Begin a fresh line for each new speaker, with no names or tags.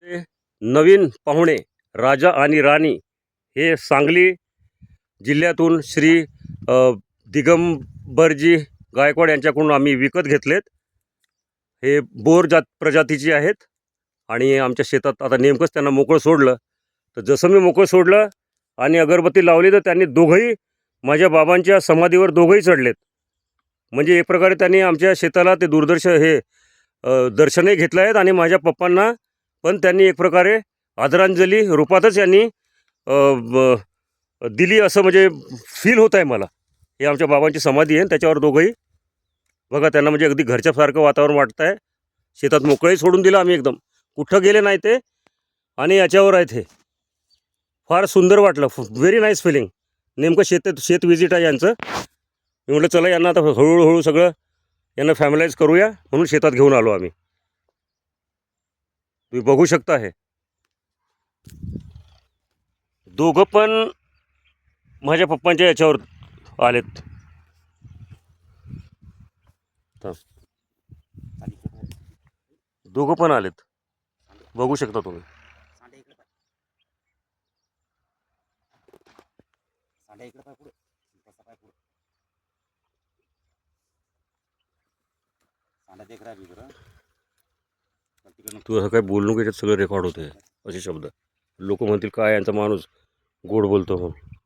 ते नवीन पाहुणे राजा आणि राणी हे सांगली जिल्ह्यातून श्री दिगंबरजी गायकवाड यांच्याकडून आम्ही विकत घेतलेत. हे बोर प्रजातीचे आहेत आणि आमच्या शेतात आता नेमकंच त्यांना मोकळं सोडलं. तर जसं मी मोकळं सोडलं आणि अगरबत्ती लावली तर त्यांनी दोघंही माझ्या बाबांच्या समाधीवर दोघंही चढलेत. म्हणजे एक प्रकारे त्यांनी आमच्या शेताला ते दर्शनही घेतलं आहेत आणि माझ्या पप्पांना पण त्यांनी एक प्रकारे आदरांजली रूपातच यांनी दिली असं म्हणजे फील होत आहे मला. हे आमच्या बाबांची समाधी आहे त्याच्यावर दोघंही बघा त्यांना म्हणजे अगदी घरच्यासारखं वातावरण वाटतं आहे. शेतात मोकळंही सोडून दिलं आम्ही, एकदम कुठं गेले नाही ते आणि याच्यावर आहेत. हे फार सुंदर वाटलं, व्हेरी नाईस फिलिंग. नेमकं शेत विजिट आहे यांचं. मी म्हटलं चला यांना आता हळूहळू सगळं यांना फॅमिलाईज करूया म्हणून शेतात घेऊन आलो आम्ही. तुम्ही बघू शकता हे दोघं पण माझ्या पप्पांच्या याच्यावर आलेत. दोघं पण आलेत, बघू शकता तुम्ही. तू असं काय बोलू नको, याच्यात सगळं रेकॉर्ड होते असे शब्द. लोक म्हणतील काय यांचा माणूस गोड बोलतो म्हणून.